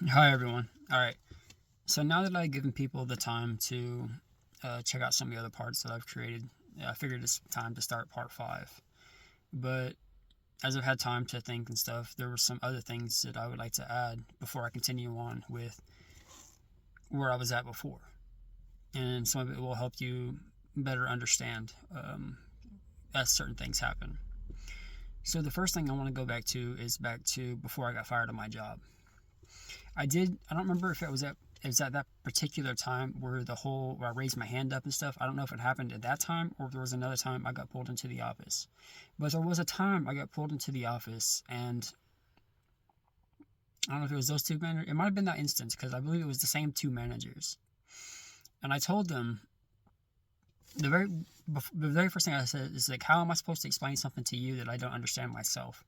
Hi, everyone. All right. So now that I've given people the time to check out some of the other parts that I've created, I figured it's time to start part five. But as I've had time to think and stuff, there were some other things that I would like to add before I continue on with where I was at before. And some of it will help you better understand as certain things happen. So the first thing I want to go back to is back to before I got fired on my job. I don't remember if it was at that particular time where I raised my hand up and stuff. I don't know if it happened at that time or if there was another time I got pulled into the office. But there was a time I got pulled into the office, and I don't know if it was those two managers. It might have been that instance because I believe it was the same two managers. And I told them the very the very first thing I said is like, how am I supposed to explain something to you that I don't understand myself?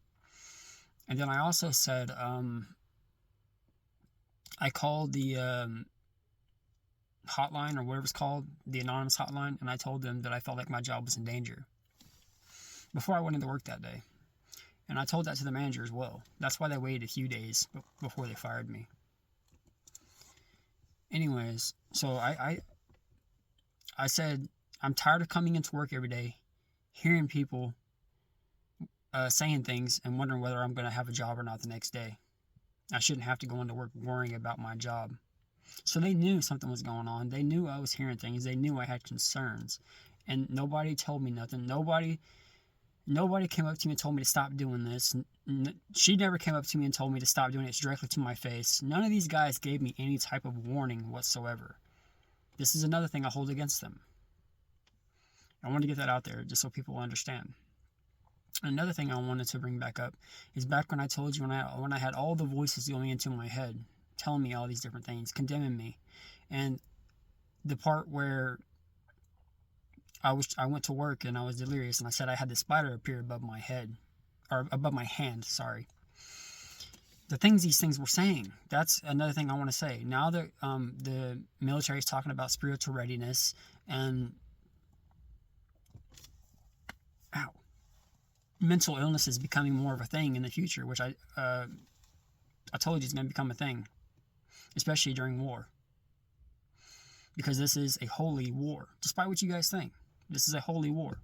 And then I also said, I called the hotline or whatever it's called, the anonymous hotline, and I told them that I felt like my job was in danger before I went into work that day. And I told that to the manager as well. That's why they waited a few days before they fired me. Anyways, so I said, I'm tired of coming into work every day, hearing people saying things and wondering whether I'm going to have a job or not the next day. I shouldn't have to go into work worrying about my job. So they knew something was going on. They knew I was hearing things. They knew I had concerns. And nobody told me nothing. Nobody came up to me and told me to stop doing this. She never came up to me and told me to stop doing it directly to my face. None of these guys gave me any type of warning whatsoever. This is another thing I hold against them. I want to get that out there just so people understand. Another thing I wanted to bring back up is back when I told you when I had all the voices going into my head, telling me all these different things, condemning me, and the part where I went to work and I was delirious and I said I had the spider appear above my head or above my hand. Sorry. These things were saying. That's another thing I want to say. Now that the military is talking about spiritual readiness and ow, mental illness is becoming more of a thing in the future, which I told you is going to become a thing, especially during war, because this is a holy war. Despite what you guys think, this is a holy war.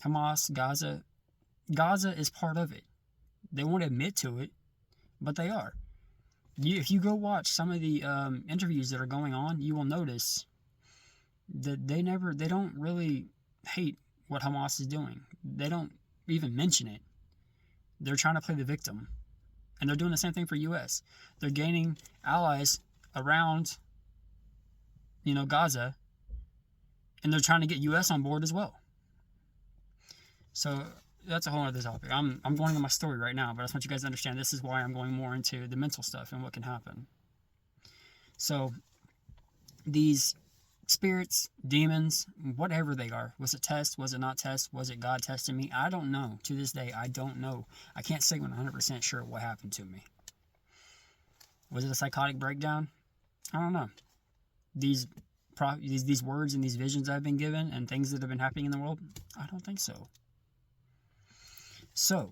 Hamas, Gaza is part of it. They won't admit to it, but they are. If you go watch some of the interviews that are going on, you will notice that they don't really hate what Hamas is doing. They don't even mention it. They're trying to play the victim, and they're doing the same thing for U.S. They're gaining allies around, Gaza, and they're trying to get U.S. on board as well. So that's a whole other topic. I'm going into my story right now, but I just want you guys to understand this is why I'm going more into the mental stuff and what can happen. So these spirits, demons, whatever they are, was it test? Was it not test? Was it God testing me? I don't know. To this day, I don't know. I can't say 100% sure what happened to me. Was it a psychotic breakdown? I don't know. These words and these visions I've been given and things that have been happening in the world, I don't think so. So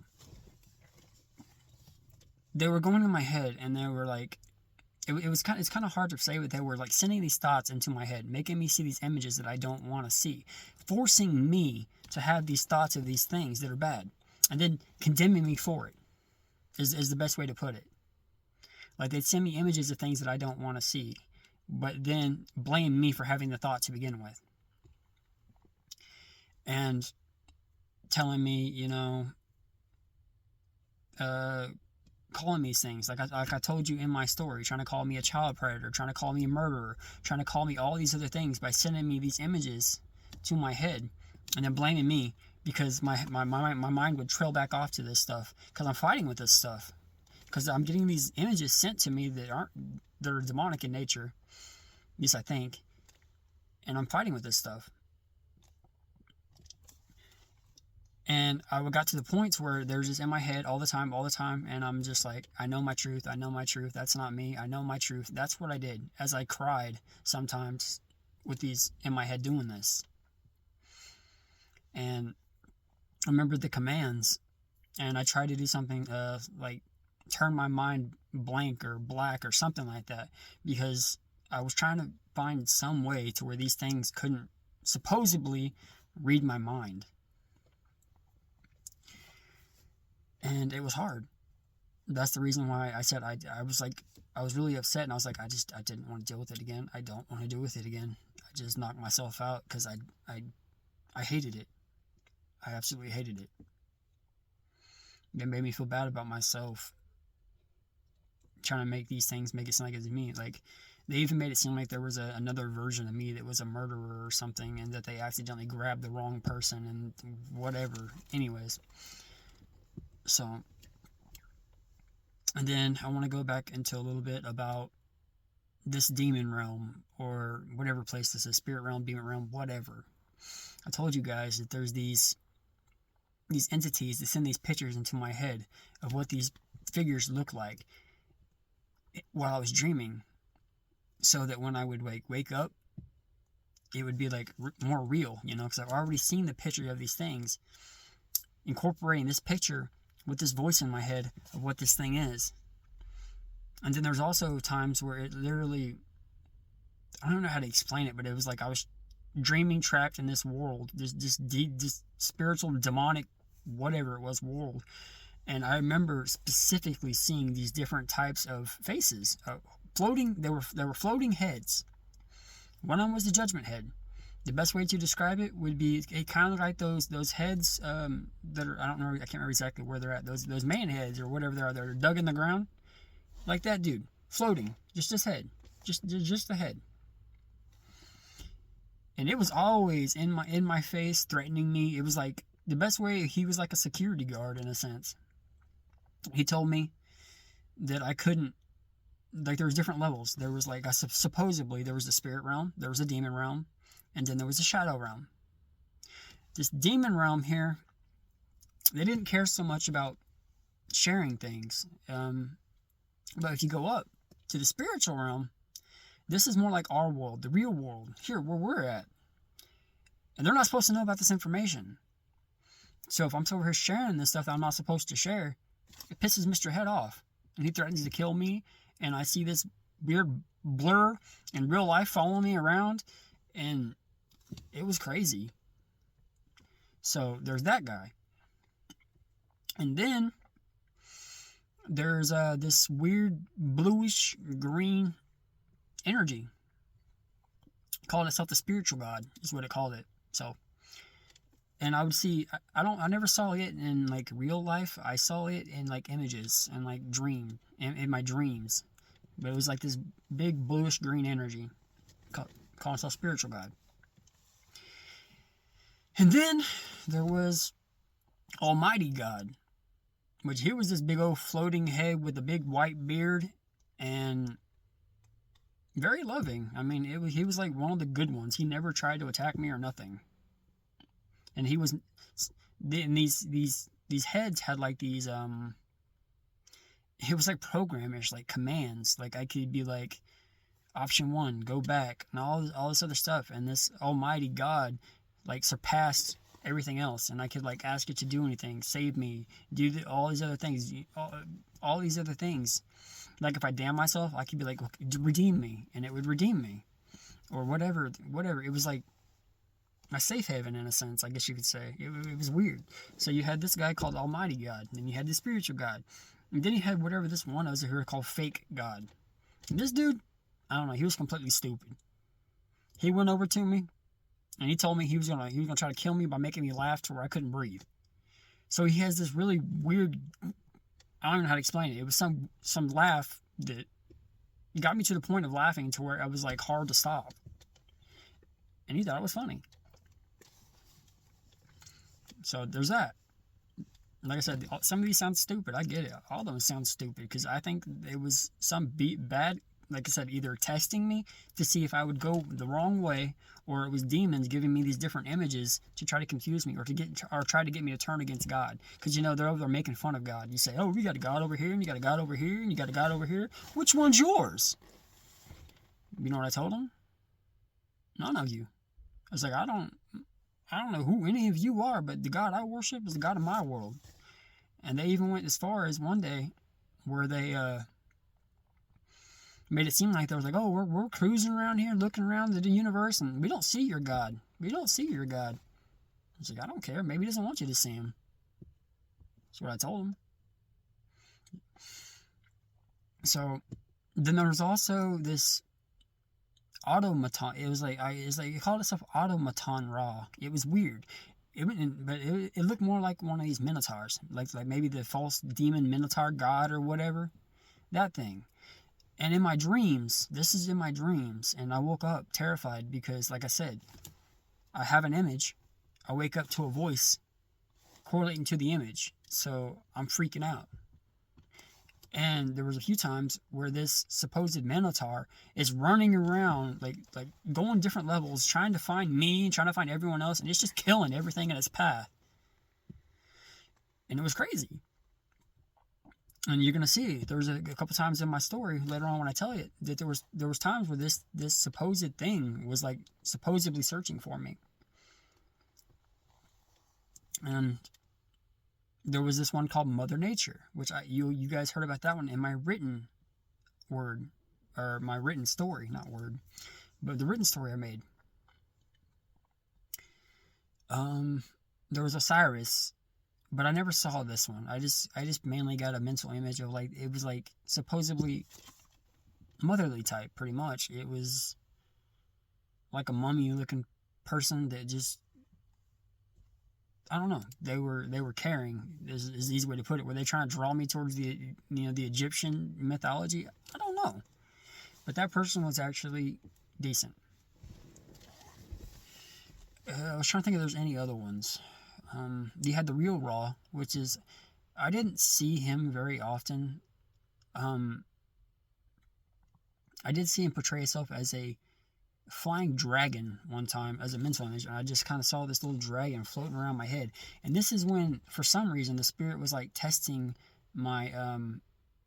they were going in my head, and they were like, it's kind of hard to say, but they were like sending these thoughts into my head, making me see these images that I don't want to see, forcing me to have these thoughts of these things that are bad, and then condemning me for it. Is the best way to put it. Like they'd send me images of things that I don't want to see, but then blame me for having the thought to begin with, and telling me, calling me these things like I told you in my story, trying to call me a child predator, trying to call me a murderer, trying to call me all these other things by sending me these images to my head, and then blaming me because my mind would trail back off to this stuff because I'm fighting with this stuff, because I'm getting these images sent to me that are demonic in nature, at least I think, and I'm fighting with this stuff. And I got to the points where they're just in my head all the time, and I'm just like, I know my truth, that's not me, I know my truth. That's what I did as I cried sometimes with these in my head doing this. And I remember the commands, and I tried to do something like turn my mind blank or black or something like that, because I was trying to find some way to where these things couldn't supposedly read my mind. And it was hard. That's the reason why I said I was really upset, and I was like, I didn't want to deal with it again. I don't want to deal with it again. I just knocked myself out because I hated it. I absolutely hated it. It made me feel bad about myself, trying to make these things make it sound like it's me. Like, they even made it seem like there was another version of me that was a murderer or something, and that they accidentally grabbed the wrong person and whatever. Anyways, so, and then I want to go back into a little bit about this demon realm, or whatever place this is, spirit realm, demon realm, whatever. I told you guys that there's these entities that send these pictures into my head of what these figures look like while I was dreaming, so that when I would wake up, it would be like more real, because I've already seen the picture of these things, incorporating this picture with this voice in my head of what this thing is. And then there's also times where it literally, I don't know how to explain it, but it was like I was dreaming trapped in this world, this spiritual, demonic, whatever it was, world. And I remember specifically seeing these different types of faces, floating. They were floating heads. One of them was the judgment head. The best way to describe it would be kind of like those heads that are, I don't know, I can't remember exactly where they're at. Those man heads or whatever they are, they're dug in the ground, like that dude floating, just his head, just the head. And it was always in my face, threatening me. It was like the best way. He was like a security guard in a sense. He told me that I couldn't, like, there was different levels. There was like, supposedly there was the spirit realm, there was a demon realm, and then there was a shadow realm. This demon realm here, they didn't care so much about sharing things. But if you go up to the spiritual realm, this is more like our world, the real world, here where we're at. And they're not supposed to know about this information. So if I'm over here sharing this stuff that I'm not supposed to share, it pisses Mr. Head off. And he threatens to kill me. And I see this weird blur in real life following me around. And it was crazy. So there's that guy. And then there's this weird bluish green energy. It called itself the spiritual god, is what it called it. So, and I would see, I never saw it in like real life. I saw it in like images and like in my dreams. But it was like this big bluish green energy, called itself spiritual god. And then there was Almighty God, which he was this big old floating head with a big white beard and very loving. I mean, he was like one of the good ones. He never tried to attack me or nothing. And he was, and these heads had like these it was like programish, like commands. Like I could be like, option 1, go back, and all this other stuff. And this Almighty God like surpassed everything else, and I could like ask it to do anything, save me, do all these other things, all these other things. Like if I damn myself, I could be like, redeem me, and it would redeem me, or whatever. It was like my safe haven in a sense, I guess you could say. It was weird. So you had this guy called Almighty God, and then you had the spiritual God, and then you had whatever this one was here called Fake God. And this dude, I don't know, he was completely stupid. He went over to me, and he told me he was gonna try to kill me by making me laugh to where I couldn't breathe. So he has this really weird, I don't even know how to explain it. It was some laugh that got me to the point of laughing to where I was like hard to stop. And he thought it was funny. So there's that. Like I said, some of these sound stupid. I get it. All of them sound stupid because I think it was some bad, like I said, either testing me to see if I would go the wrong way, or it was demons giving me these different images to try to confuse me, or try to get me to turn against God. Because they're over there making fun of God. You say, oh, we got a God over here, and you got a God over here, and you got a God over here. Which one's yours? You know what I told them? None of you. I was like, I don't know who any of you are, but the God I worship is the God of my world. And they even went as far as one day, where they made it seem like they was like, oh, we're cruising around here looking around the universe and we don't see your God. We don't see your God. I was like, I don't care. Maybe he doesn't want you to see him. That's what I told him. So then there was also this automaton. It was like it called itself Automaton Ra. It was weird. It looked more like one of these minotaurs, like maybe the false demon minotaur god or whatever, that thing. And in my dreams, this is in my dreams, and I woke up terrified because, like I said, I have an image. I wake up to a voice correlating to the image, so I'm freaking out. And there was a few times where this supposed minotaur is running around, like going different levels, trying to find me, trying to find everyone else, and it's just killing everything in its path. And it was crazy. And you're gonna see there was a couple times in my story later on when I tell you that there was times where this supposed thing was like supposedly searching for me. And there was this one called Mother Nature, which you guys heard about that one in my written word, or my written story, not word, but the written story I made. There was Osiris, but I never saw this one. I just mainly got a mental image of like, it was like supposedly motherly type, pretty much. It was like a mummy looking person that just, I don't know. They were caring. Is the easy way to put it. Were they trying to draw me towards the Egyptian mythology? I don't know. But that person was actually decent. I was trying to think if there's any other ones. You had the real Ra, which is, I didn't see him very often. I did see him portray himself as a flying dragon one time as a mental image, and I just kind of saw this little dragon floating around my head. And this is when, for some reason, the spirit was like testing my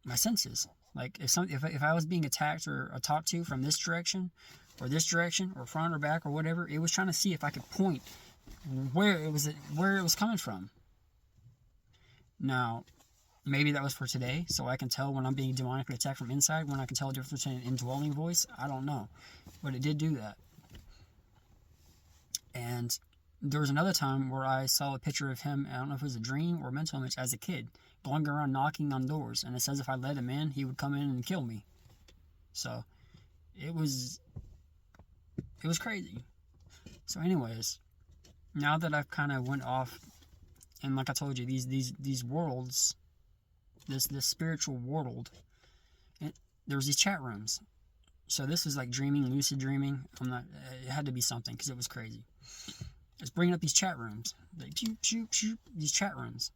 my senses. Like if I was being attacked or talked to from this direction or front or back or whatever, it was trying to see if I could point where it was coming from. Now, maybe that was for today, so I can tell when I'm being demonically attacked from inside, when I can tell the difference between an indwelling voice. I don't know. But it did do that. And there was another time where I saw a picture of him, I don't know if it was a dream or a mental image, as a kid, going around knocking on doors. And it says if I let him in, he would come in and kill me. So, it was crazy. So anyways, now that I've kind of went off, and like I told you, these worlds, this spiritual world, there was these chat rooms. So this was like dreaming, lucid dreaming. It had to be something because it was crazy. It's bringing up these chat rooms, like these chat rooms,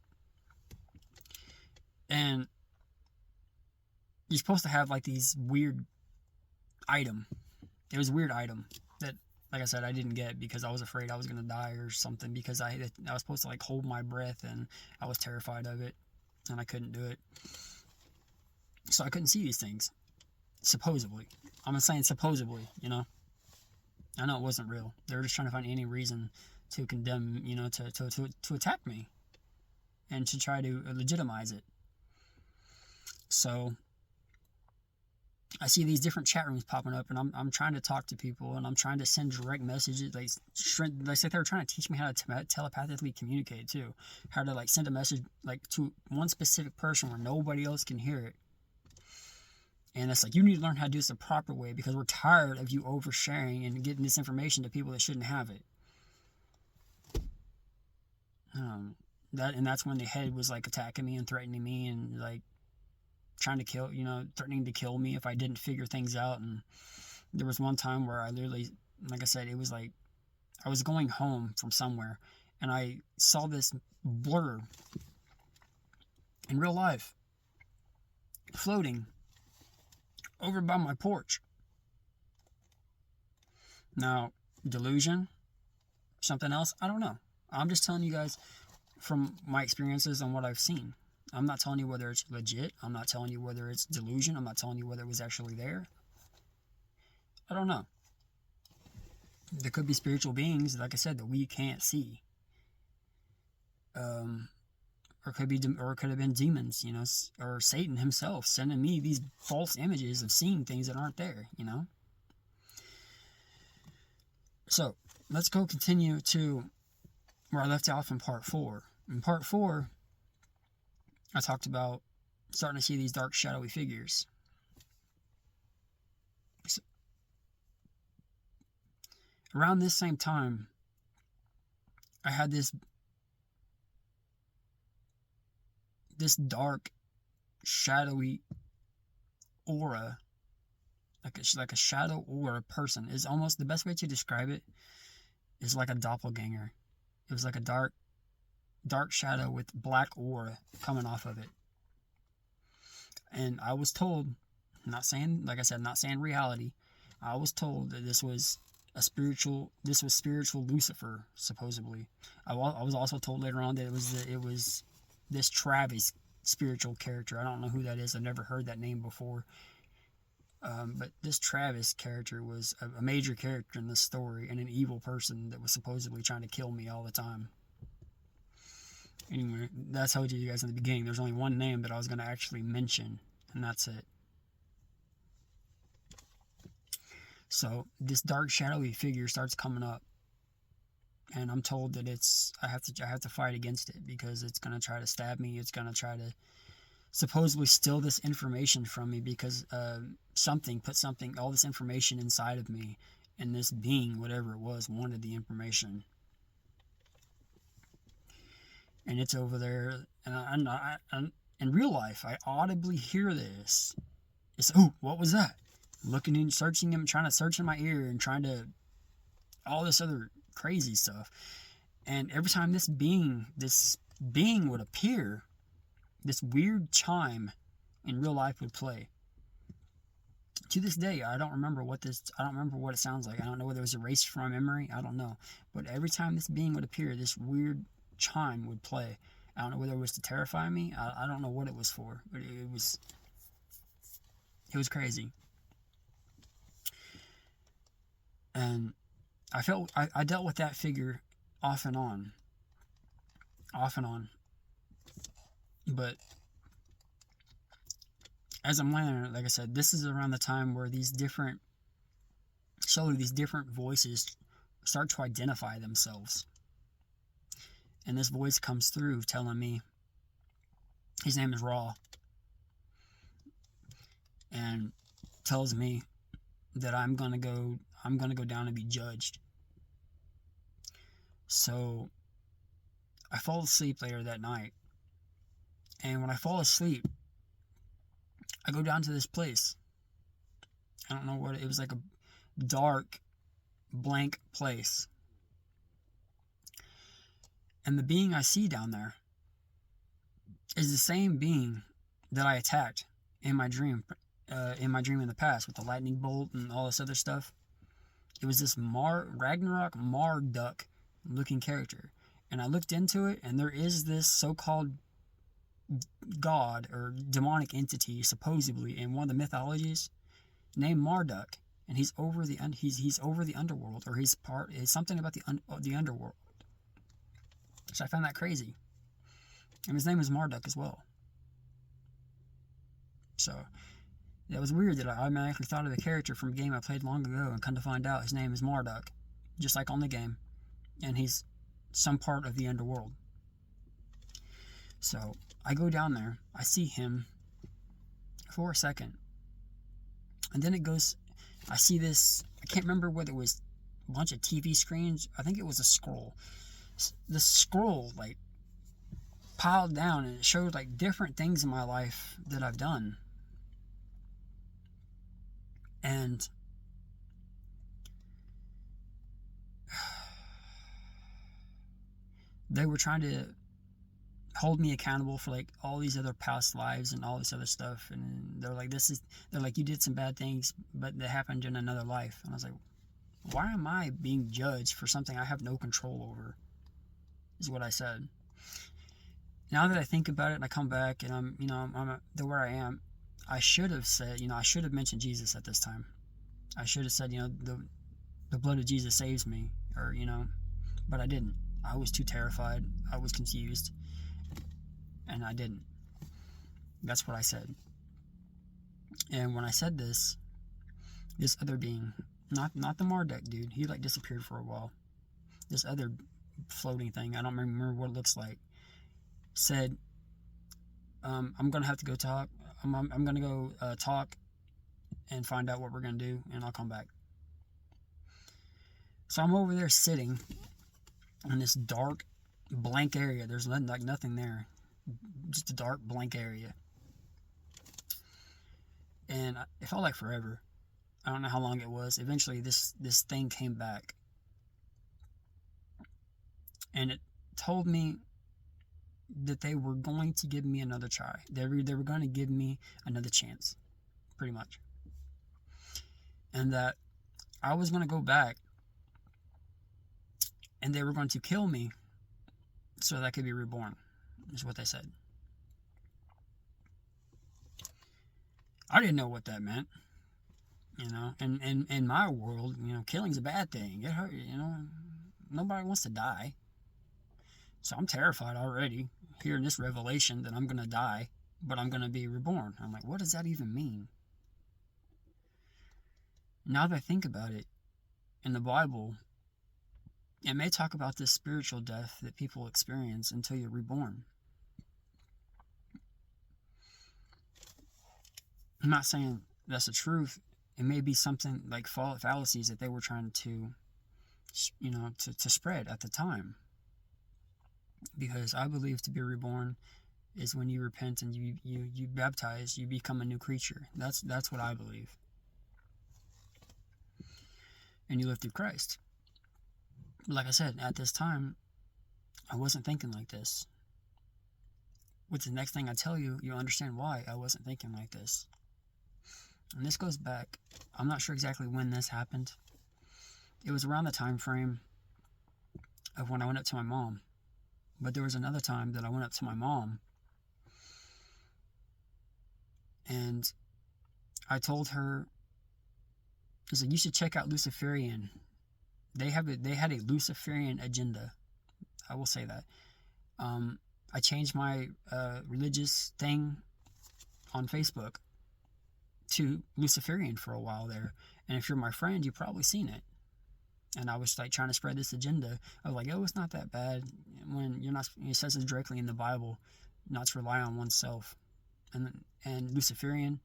and you're supposed to have like these weird item. It was a weird item that, like I said, I didn't get because I was afraid I was gonna die or something, because I was supposed to like hold my breath, and I was terrified of it, and I couldn't do it. So I couldn't see these things. Supposedly. I'm saying supposedly, I know it wasn't real. They were just trying to find any reason to condemn, to attack me and to try to legitimize it. So I see these different chat rooms popping up, and I'm trying to talk to people, and I'm trying to send direct messages. Like they were trying to teach me how to telepathically communicate too, how to like send a message like to one specific person where nobody else can hear it. And it's like, you need to learn how to do this the proper way, because we're tired of you oversharing and getting this information to people that shouldn't have it. That's when the head was like attacking me and threatening me and like trying to kill, threatening to kill me if I didn't figure things out. And there was one time where I literally, like I said, it was like I was going home from somewhere, and I saw this blur in real life floating over by my porch. Now, delusion, something else, I don't know. I'm just telling you guys from my experiences and what I've seen. I'm not telling you whether it's legit. I'm not telling you whether it's delusion. I'm not telling you whether it was actually there. I don't know. There could be spiritual beings, like I said, that we can't see. Or or it could have been demons, or Satan himself sending me these false images of seeing things that aren't there, So let's go continue to where I left off in part 4. In part 4, I talked about starting to see these dark, shadowy figures. So, around this same time, I had this dark, shadowy aura, like a shadow aura person. Is almost the best way to describe it is like a doppelganger. It was like a dark shadow with black aura coming off of it. And I was told, not saying reality, I was told that this was spiritual Lucifer, supposedly. I was also told later on that it was this Travis spiritual character. I don't know who that is. I've never heard that name before. But this Travis character was a major character in this story, and an evil person that was supposedly trying to kill me all the time. Anyway, that's how I told you guys in the beginning. There's only one name that I was going to actually mention, and that's it. So this dark, shadowy figure starts coming up, and I'm told that I have to fight against it because it's going to try to stab me. It's going to try to supposedly steal this information from me because all this information inside of me, and this being, whatever it was, wanted the information. And it's over there, and in real life, I audibly hear this. It's, oh, what was that? Looking in, searching him, trying to search in my ear, and trying to all this other crazy stuff. And every time this being would appear, this weird chime in real life would play. To this day, I don't remember what it sounds like. I don't know whether it was erased from my memory. I don't know. But every time this being would appear, this weird chime would play. I don't know whether it was to terrify me. I don't know what it was for, but it was crazy. And I dealt with that figure off and on. But as I'm learning, like I said, this is around the time where these different voices start to identify themselves. And this voice comes through telling me, his name is Raw, and tells me that I'm gonna go down and be judged. So I fall asleep later that night, and when I fall asleep, I go down to this place. I don't know what it was, like a dark, blank place. And the being I see down there is the same being that I attacked in my dream in the past with the lightning bolt and all this other stuff. It was this Ragnarok Marduk looking character. And I looked into it, and there is this so-called god or demonic entity, supposedly, in one of the mythologies, named Marduk. And he's over the underworld, or he's something about the underworld. So I found that crazy. And his name is Marduk as well. So that was weird that I automatically thought of the character from a game I played long ago, and come to find out his name is Marduk, just like on the game. And he's some part of the underworld. So I go down there, I see him for a second, and then I see this, I can't remember whether it was a bunch of TV screens. I think it was a scroll. The scroll, like, piled down, and it showed, like, different things in my life that I've done. And they were trying to hold me accountable for, like, all these other past lives and all this other stuff. And they're like, you did some bad things, but they happened in another life. And I was like, why am I being judged for something I have no control over? Is what I said. Now that I think about it, and I come back, and I'm where I am, I should have said, I should have mentioned Jesus at this time. I should have said, the blood of Jesus saves me, or, but I didn't. I was too terrified. I was confused. And I didn't. That's what I said. And when I said this other being, not the Marduk dude, he like disappeared for a while. This other floating thing, I don't remember what it looks like, said, I'm gonna have to go talk. I'm gonna go talk and find out what we're gonna do, and I'll come back. So I'm over there sitting in this dark, blank area. There's nothing there, just a dark, blank area. And it felt like forever. I don't know how long it was. Eventually, this thing came back, and it told me that they were going to give me another try. They were going to give me another chance, pretty much, and that I was going to go back, and they were going to kill me so that I could be reborn, is what they said. I didn't know what that meant, and in my world, killing's a bad thing. It hurt, nobody wants to die. So I'm terrified already, hearing this revelation that I'm going to die, but I'm going to be reborn. I'm like, what does that even mean? Now that I think about it, in the Bible, it may talk about this spiritual death that people experience until you're reborn. I'm not saying that's the truth. It may be something like fallacies that they were trying to, to spread at the time. Because I believe to be reborn is when you repent and you baptize, you become a new creature. That's what I believe. And you live through Christ. But like I said, at this time, I wasn't thinking like this. With the next thing I tell you, you'll understand why I wasn't thinking like this. And this goes back, I'm not sure exactly when this happened. It was around the time frame of when I went up to my mom. But there was another time that I went up to my mom and I told her, I said, you should check out Luciferian. They had a Luciferian agenda. I will say that. I changed my religious thing on Facebook to Luciferian for a while there. And if you're my friend, you've probably seen it. And I was like trying to spread this agenda of like, oh, it's not that bad. When you're not, it says it directly in the Bible, not to rely on oneself. And Luciferian,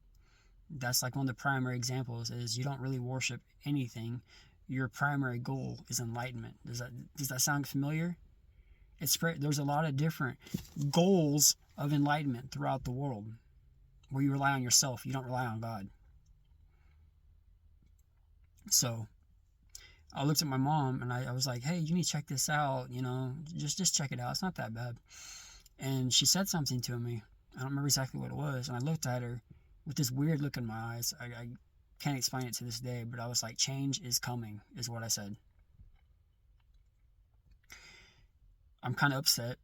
that's like one of the primary examples is you don't really worship anything. Your primary goal is enlightenment. Does that sound familiar? There's a lot of different goals of enlightenment throughout the world where you rely on yourself. You don't rely on God. So I looked at my mom and I was like, hey, you need to check this out. Just check it out. It's not that bad. And she said something to me. I don't remember exactly what it was. And I looked at her with this weird look in my eyes. I can't explain it to this day, but I was like, change is coming, is what I said. I'm kind of upset.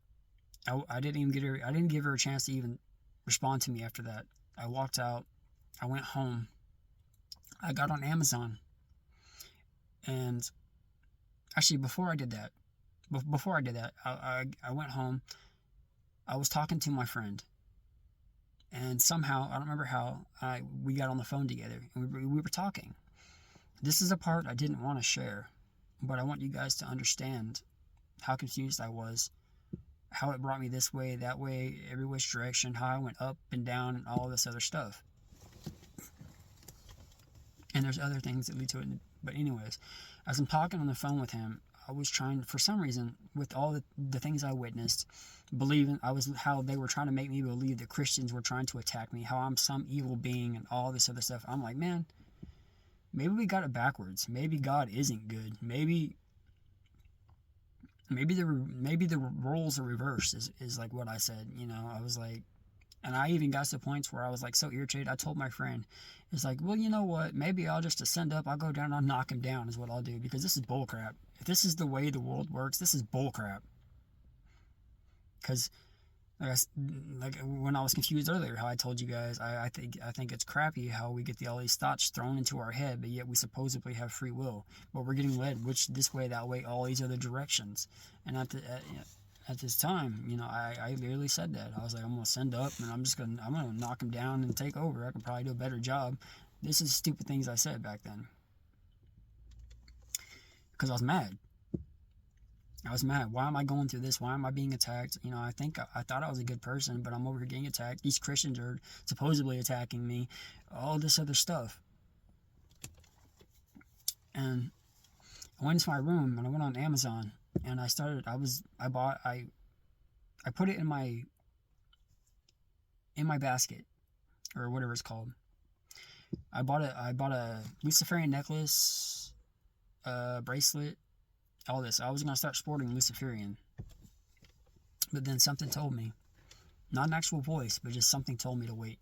I didn't give her a chance to even respond to me after that. I walked out. I went home. I got on Amazon. And actually, before I did that, I went home. I was talking to my friend. And somehow, I don't remember how, we got on the phone together. And we were talking. This is a part I didn't want to share. But I want you guys to understand how confused I was. How it brought me this way, that way, every which direction. How I went up and down and all this other stuff. And there's other things that lead to it. But anyways, as I'm talking on the phone with him, I was trying, for some reason, with all the things I witnessed, how they were trying to make me believe that Christians were trying to attack me, how I'm some evil being and all this other stuff. I'm like, man, maybe we got it backwards. Maybe God isn't good. Maybe the roles are reversed is like what I said. I was like, and I even got to points where I was like so irritated. I told my friend, it's like, well, you know what? Maybe I'll just ascend up. I'll go down. I'll knock him down is what I'll do, because this is bullcrap. If this is the way the world works, this is bullcrap. Because, like when I was confused earlier, how I told you guys, I think it's crappy how we get all these thoughts thrown into our head, but yet we supposedly have free will, but we're getting led this way, that way, all these other directions, and at this time, I literally said that. I was like, I'm gonna send up and I'm gonna knock him down and take over. I could probably do a better job. This is stupid things I said back then. Because I was mad. Why am I going through this? Why am I being attacked? I thought I was a good person, but I'm over here getting attacked. These Christians are supposedly attacking me. All this other stuff. And I went into my room and I went on Amazon and I put it in my basket or whatever it's called. I bought a Luciferian necklace, bracelet, all this. I was gonna start sporting Luciferian, but then something told me, not an actual voice, but just something told me to wait.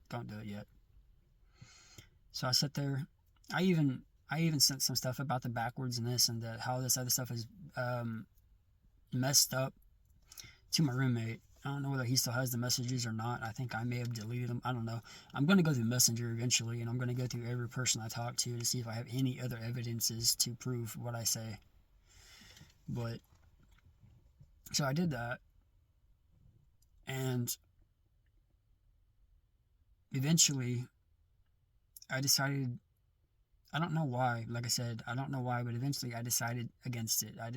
Don't do it yet. So I sat there. I even sent some stuff about the backwards and this and that, how this other stuff is messed up to my roommate. I don't know whether he still has the messages or not. I think I may have deleted them. I don't know. I'm going to go through Messenger eventually, and I'm going to go through every person I talk to see if I have any other evidences to prove what I say. But, so I did that. And eventually, I decided, I don't know why, like I said, I don't know why, but eventually I decided against it. I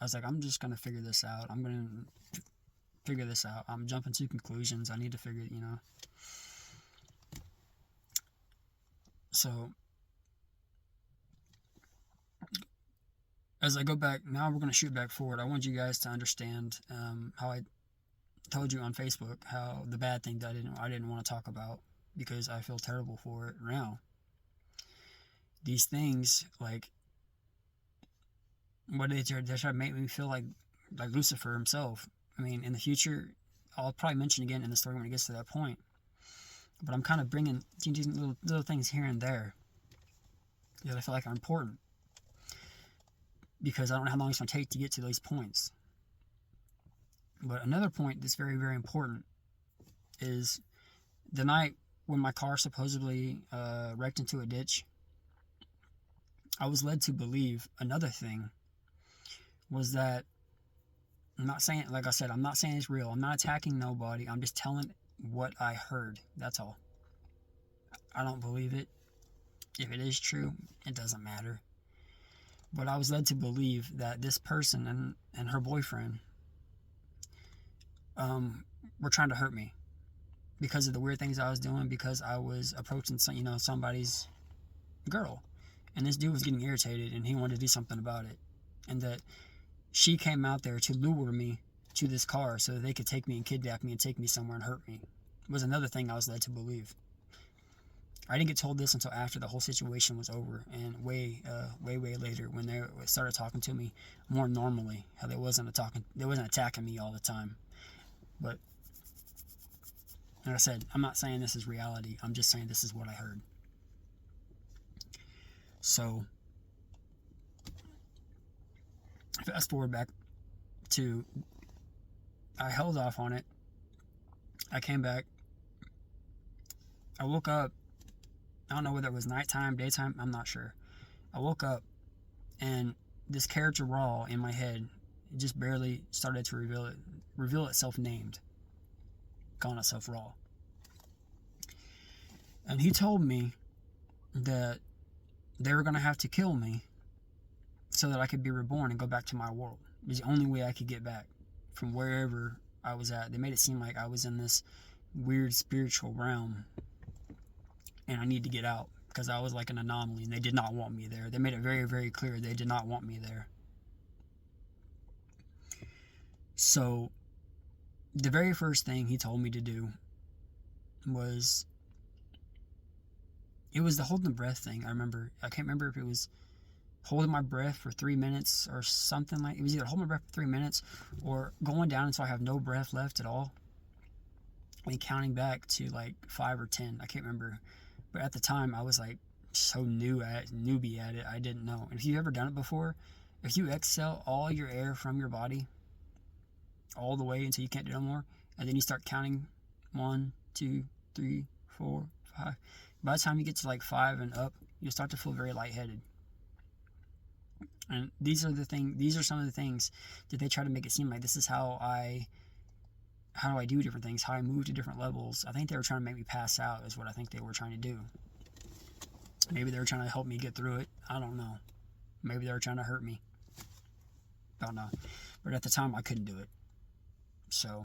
was like, I'm just going to figure this out. I'm going to figure this out. I'm jumping to conclusions. I need to figure it, So, as I go back, now we're going to shoot back forward. I want you guys to understand how I told you on Facebook how the bad thing that I didn't want to talk about because I feel terrible for it now. These things, like, what they try to make me feel like Lucifer himself. I mean, in the future, I'll probably mention again in the story when it gets to that point. But I'm kind of bringing little things here and there that I feel like are important. Because I don't know how long it's going to take to get to those points. But another point that's very, very important is the night when my car supposedly wrecked into a ditch, I was led to believe another thing was that I'm not saying, like I said, I'm not saying it's real. I'm not attacking nobody. I'm just telling what I heard. That's all. I don't believe it. If it is true, it doesn't matter. But I was led to believe that this person and her boyfriend were trying to hurt me because of the weird things I was doing, because I was approaching somebody's girl. And this dude was getting irritated and he wanted to do something about it. And that she came out there to lure me to this car so that they could take me and kidnap me and take me somewhere and hurt me. It was another thing I was led to believe. I didn't get told this until after the whole situation was over and way later when they started talking to me more normally. How they wasn't attacking me all the time. But like I said, I'm not saying this is reality. I'm just saying this is what I heard. So fast forward back to, I held off on it. I came back. I woke up. I don't know whether it was nighttime, daytime, I'm not sure. I woke up and this character Raw in my head just barely started to reveal itself named, calling itself Raw. And he told me that they were going to have to kill me so that I could be reborn and go back to my world. It was the only way I could get back from wherever I was at. They made it seem like I was in this weird spiritual realm and I need to get out because I was like an anomaly and they did not want me there. They made it very, very clear they did not want me there. So the very first thing he told me to do was, it was the holding the breath thing. I can't remember if it was holding my breath for 3 minutes or something like, it was either holding my breath for 3 minutes or going down until I have no breath left at all and counting back to like 5 or 10. I can't remember. But at the time, I was like so newbie at it, I didn't know. And if you've ever done it before, if you exhale all your air from your body all the way until you can't do no more, and then you start counting 1, 2, 3, 4, 5. By the time you get to like 5 and up, you'll start to feel very lightheaded. And these are some of the things that they try to make it seem like this is how do I do different things, how I move to different levels. I think they were trying to make me pass out is what I think they were trying to do. Maybe they were trying to help me get through it. I don't know. Maybe they were trying to hurt me. Don't know. But at the time I couldn't do it. So